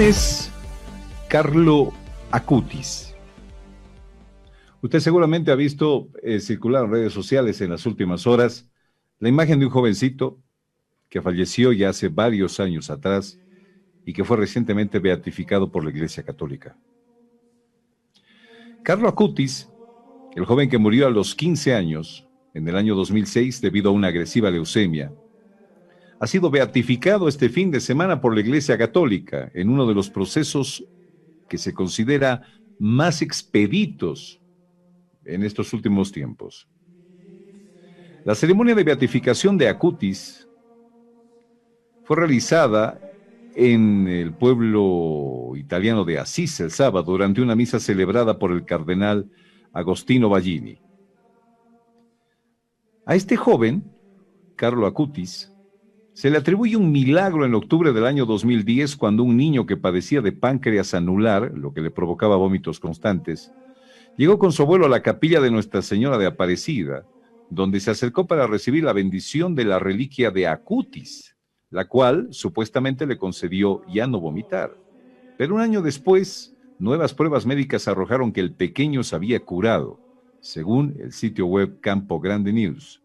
¿Quién es Carlo Acutis? Usted seguramente ha visto circular en redes sociales en las últimas horas la imagen de un jovencito que falleció ya hace varios años atrás y que fue recientemente beatificado por la Iglesia Católica. Carlo Acutis, el joven que murió a los 15 años en el año 2006 debido a una agresiva leucemia, ha sido beatificado este fin de semana por la Iglesia Católica en uno de los procesos que se considera más expeditos en estos últimos tiempos. La ceremonia de beatificación de Acutis fue realizada en el pueblo italiano de Asís el sábado durante una misa celebrada por el cardenal Agostino Ballini. A este joven, Carlo Acutis, se le atribuye un milagro en octubre del año 2010 cuando un niño que padecía de páncreas anular, lo que le provocaba vómitos constantes, llegó con su abuelo a la capilla de Nuestra Señora de Aparecida, donde se acercó para recibir la bendición de la reliquia de Acutis, la cual supuestamente le concedió ya no vomitar. Pero un año después, nuevas pruebas médicas arrojaron que el pequeño se había curado, según el sitio web Campo Grande News.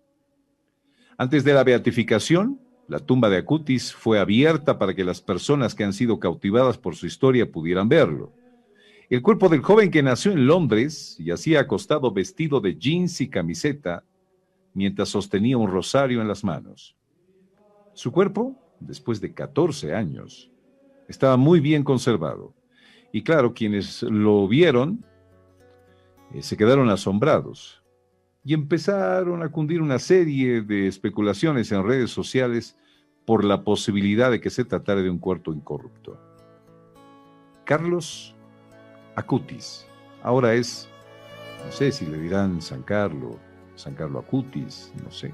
Antes de la beatificación, la tumba de Acutis fue abierta para que las personas que han sido cautivadas por su historia pudieran verlo. El cuerpo del joven que nació en Londres yacía acostado vestido de jeans y camiseta, mientras sostenía un rosario en las manos. Su cuerpo, después de 14 años, estaba muy bien conservado. Y claro, quienes lo vieron se quedaron asombrados y empezaron a cundir una serie de especulaciones en redes sociales por la posibilidad de que se tratara de un cuerpo incorrupto. Carlos Acutis, ahora es, no sé si le dirán San Carlo Acutis, no sé,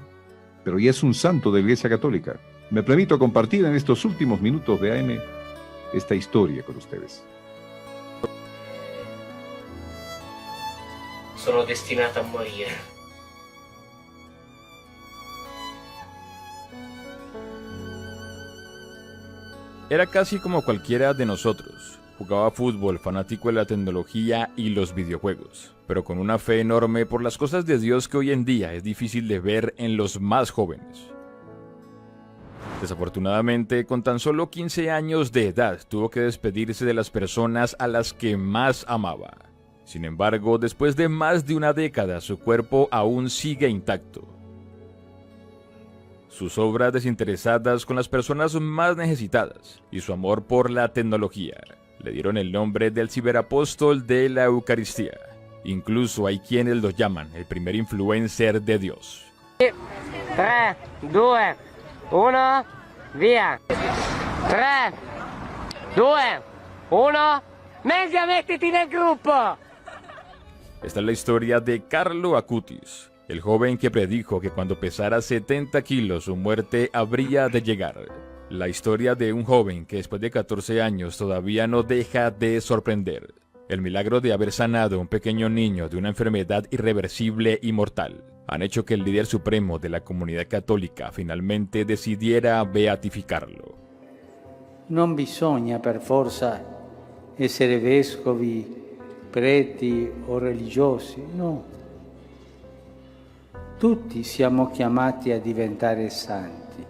pero ya es un santo de la Iglesia Católica. Me permito compartir en estos últimos minutos de AM esta historia con ustedes. Sono destinato a morire. Era casi como cualquiera de nosotros. Jugaba fútbol, fanático de la tecnología y los videojuegos, pero con una fe enorme por las cosas de Dios que hoy en día es difícil de ver en los más jóvenes. Desafortunadamente, con tan solo 15 años de edad, tuvo que despedirse de las personas a las que más amaba. Sin embargo, después de más de una década, su cuerpo aún sigue intacto. Sus obras desinteresadas con las personas más necesitadas y su amor por la tecnología le dieron el nombre del ciberapóstol de la Eucaristía. Incluso hay quienes lo llaman el primer influencer de Dios. 3, 2, 1, via. 3, 2, 1, venga, métete en el grupo. Esta es la historia de Carlo Acutis, el joven que predijo que cuando pesara 70 kilos su muerte habría de llegar. La historia de un joven que después de 14 años todavía no deja de sorprender. El milagro de haber sanado a un pequeño niño de una enfermedad irreversible y mortal han hecho que el líder supremo de la comunidad católica finalmente decidiera beatificarlo. Non bisogna per forza essere vescovi, preti o religiosi, no. Tutti siamo chiamati a diventare santi.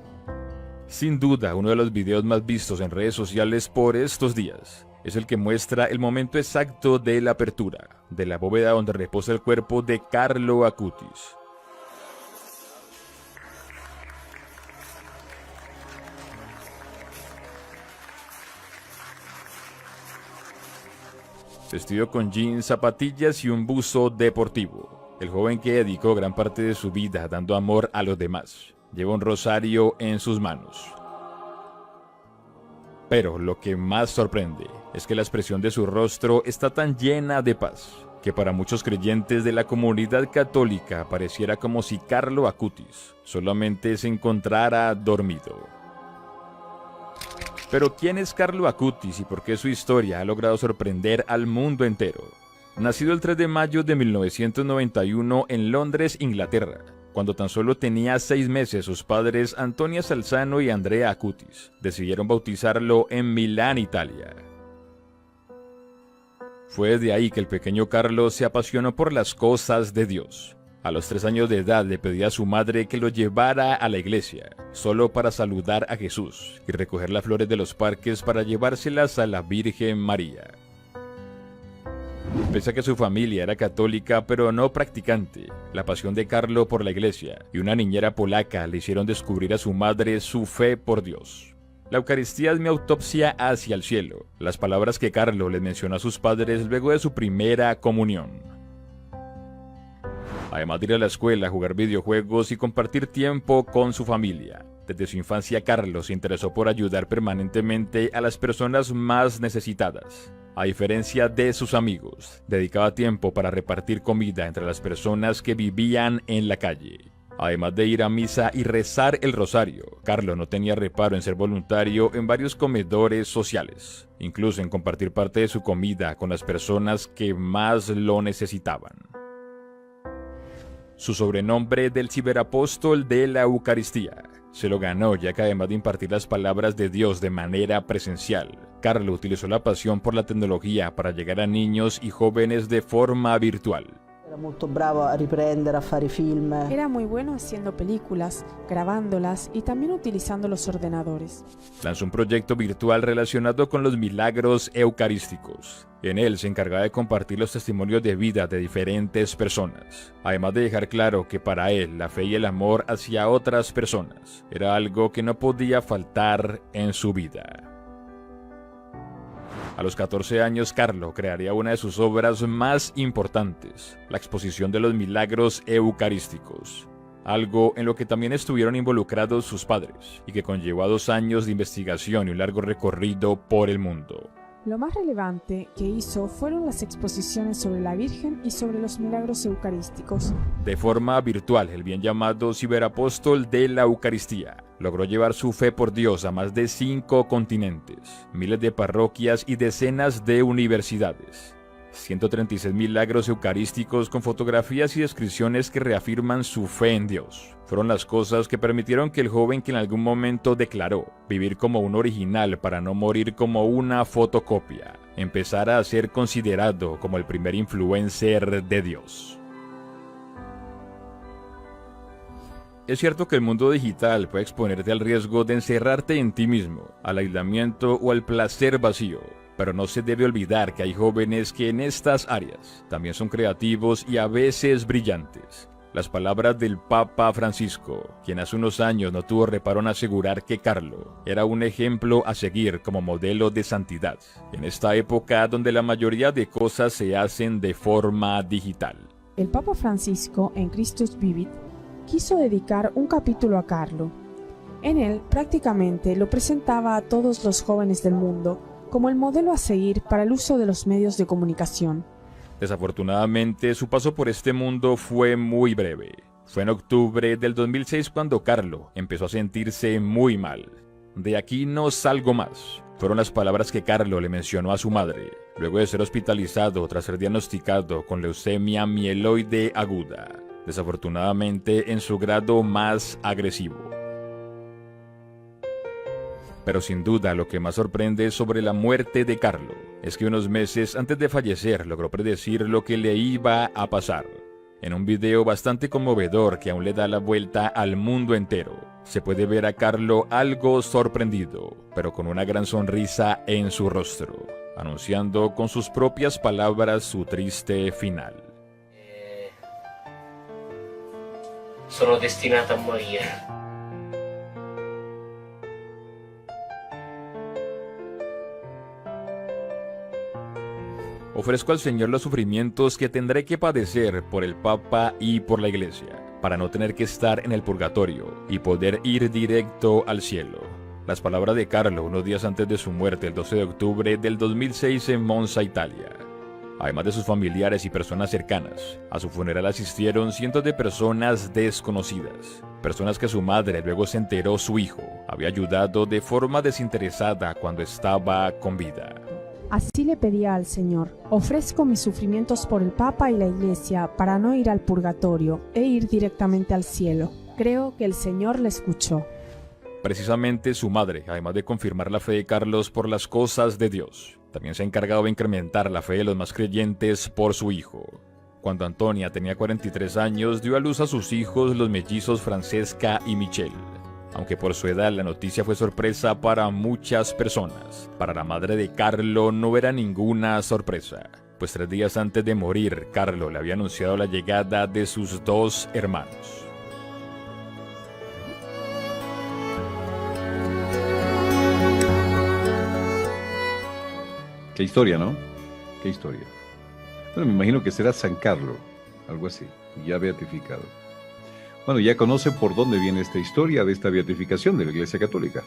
Sin duda, uno de los videos más vistos en redes sociales por estos días es el que muestra el momento exacto de la apertura de la bóveda donde reposa el cuerpo de Carlo Acutis. Vestido con jeans, zapatillas y un buzo deportivo, el joven que dedicó gran parte de su vida dando amor a los demás, lleva un rosario en sus manos. Pero lo que más sorprende es que la expresión de su rostro está tan llena de paz, que para muchos creyentes de la comunidad católica pareciera como si Carlo Acutis solamente se encontrara dormido. Pero ¿quién es Carlo Acutis y por qué su historia ha logrado sorprender al mundo entero? Nacido el 3 de mayo de 1991 en Londres, Inglaterra, cuando tan solo tenía 6 meses, sus padres Antonia Salzano y Andrea Acutis decidieron bautizarlo en Milán, Italia. Fue de ahí que el pequeño Carlos se apasionó por las cosas de Dios. A los 3 años de edad le pedía a su madre que lo llevara a la iglesia, solo para saludar a Jesús y recoger las flores de los parques para llevárselas a la Virgen María. Pese a que su familia era católica pero no practicante, la pasión de Carlo por la iglesia y una niñera polaca le hicieron descubrir a su madre su fe por Dios. La Eucaristía es mi autopsia hacia el cielo, las palabras que Carlo le mencionó a sus padres luego de su primera comunión. Además de ir a la escuela, jugar videojuegos y compartir tiempo con su familia. Desde su infancia, Carlos se interesó por ayudar permanentemente a las personas más necesitadas. A diferencia de sus amigos, dedicaba tiempo para repartir comida entre las personas que vivían en la calle. Además de ir a misa y rezar el rosario, Carlos no tenía reparo en ser voluntario en varios comedores sociales, incluso en compartir parte de su comida con las personas que más lo necesitaban. Su sobrenombre del ciberapóstol de la Eucaristía se lo ganó, ya que además de impartir las palabras de Dios de manera presencial, Carlo utilizó la pasión por la tecnología para llegar a niños y jóvenes de forma virtual. Era molto bravo a riprendere, a fare film. Era muy bueno haciendo películas, grabándolas y también utilizando los ordenadores. Lanzó un proyecto virtual relacionado con los milagros eucarísticos. En él se encargaba de compartir los testimonios de vida de diferentes personas, además de dejar claro que para él la fe y el amor hacia otras personas era algo que no podía faltar en su vida. A los 14 años, Carlo crearía una de sus obras más importantes, la exposición de los milagros eucarísticos, algo en lo que también estuvieron involucrados sus padres y que conllevó a 2 años de investigación y un largo recorrido por el mundo. Lo más relevante que hizo fueron las exposiciones sobre la Virgen y sobre los milagros eucarísticos. De forma virtual, el bien llamado ciberapóstol de la Eucaristía logró llevar su fe por Dios a más de 5 continentes, miles de parroquias y decenas de universidades. 136 milagros eucarísticos con fotografías y descripciones que reafirman su fe en Dios. Fueron las cosas que permitieron que el joven, que en algún momento declaró vivir como un original para no morir como una fotocopia, empezara a ser considerado como el primer influencer de Dios. Es cierto que el mundo digital puede exponerte al riesgo de encerrarte en ti mismo, al aislamiento o al placer vacío. Pero no se debe olvidar que hay jóvenes que en estas áreas también son creativos y a veces brillantes. Las palabras del Papa Francisco, quien hace unos años no tuvo reparo en asegurar que Carlo era un ejemplo a seguir como modelo de santidad, en esta época donde la mayoría de cosas se hacen de forma digital. El Papa Francisco, en Christus Vivit, quiso dedicar un capítulo a Carlo. En él prácticamente lo presentaba a todos los jóvenes del mundo como el modelo a seguir para el uso de los medios de comunicación. Desafortunadamente, su paso por este mundo fue muy breve. Fue en octubre del 2006 cuando Carlo empezó a sentirse muy mal. De aquí no salgo más. Fueron las palabras que Carlo le mencionó a su madre, luego de ser hospitalizado tras ser diagnosticado con leucemia mieloide aguda, desafortunadamente en su grado más agresivo. Pero sin duda lo que más sorprende sobre la muerte de Carlo es que unos meses antes de fallecer logró predecir lo que le iba a pasar. En un video bastante conmovedor que aún le da la vuelta al mundo entero, se puede ver a Carlo algo sorprendido, pero con una gran sonrisa en su rostro, anunciando con sus propias palabras su triste final. Sono destinato a morire. Ofrezco al Señor los sufrimientos que tendré que padecer por el Papa y por la Iglesia, para no tener que estar en el purgatorio y poder ir directo al cielo. Las palabras de Carlo unos días antes de su muerte, el 12 de octubre del 2006 en Monza, Italia. Además de sus familiares y personas cercanas, a su funeral asistieron cientos de personas desconocidas. Personas que su madre luego se enteró su hijo había ayudado de forma desinteresada cuando estaba con vida. Así le pedía al Señor: ofrezco mis sufrimientos por el Papa y la Iglesia para no ir al purgatorio e ir directamente al cielo. Creo que el Señor le escuchó. Precisamente su madre, además de confirmar la fe de Carlos por las cosas de Dios, También se ha encargado de incrementar la fe de los más creyentes por su hijo. Cuando Antonia tenía 43 años, dio a luz a sus hijos, los mellizos Francesca y Michelle. Aunque por su edad la noticia fue sorpresa para muchas personas, para la madre de Carlo no era ninguna sorpresa, pues 3 días antes de morir, Carlo le había anunciado la llegada de sus 2 hermanos. Qué historia, ¿no? Qué historia. Bueno, me imagino que será San Carlo, algo así, ya beatificado. Bueno, ya conoce por dónde viene esta historia de esta beatificación de la Iglesia Católica.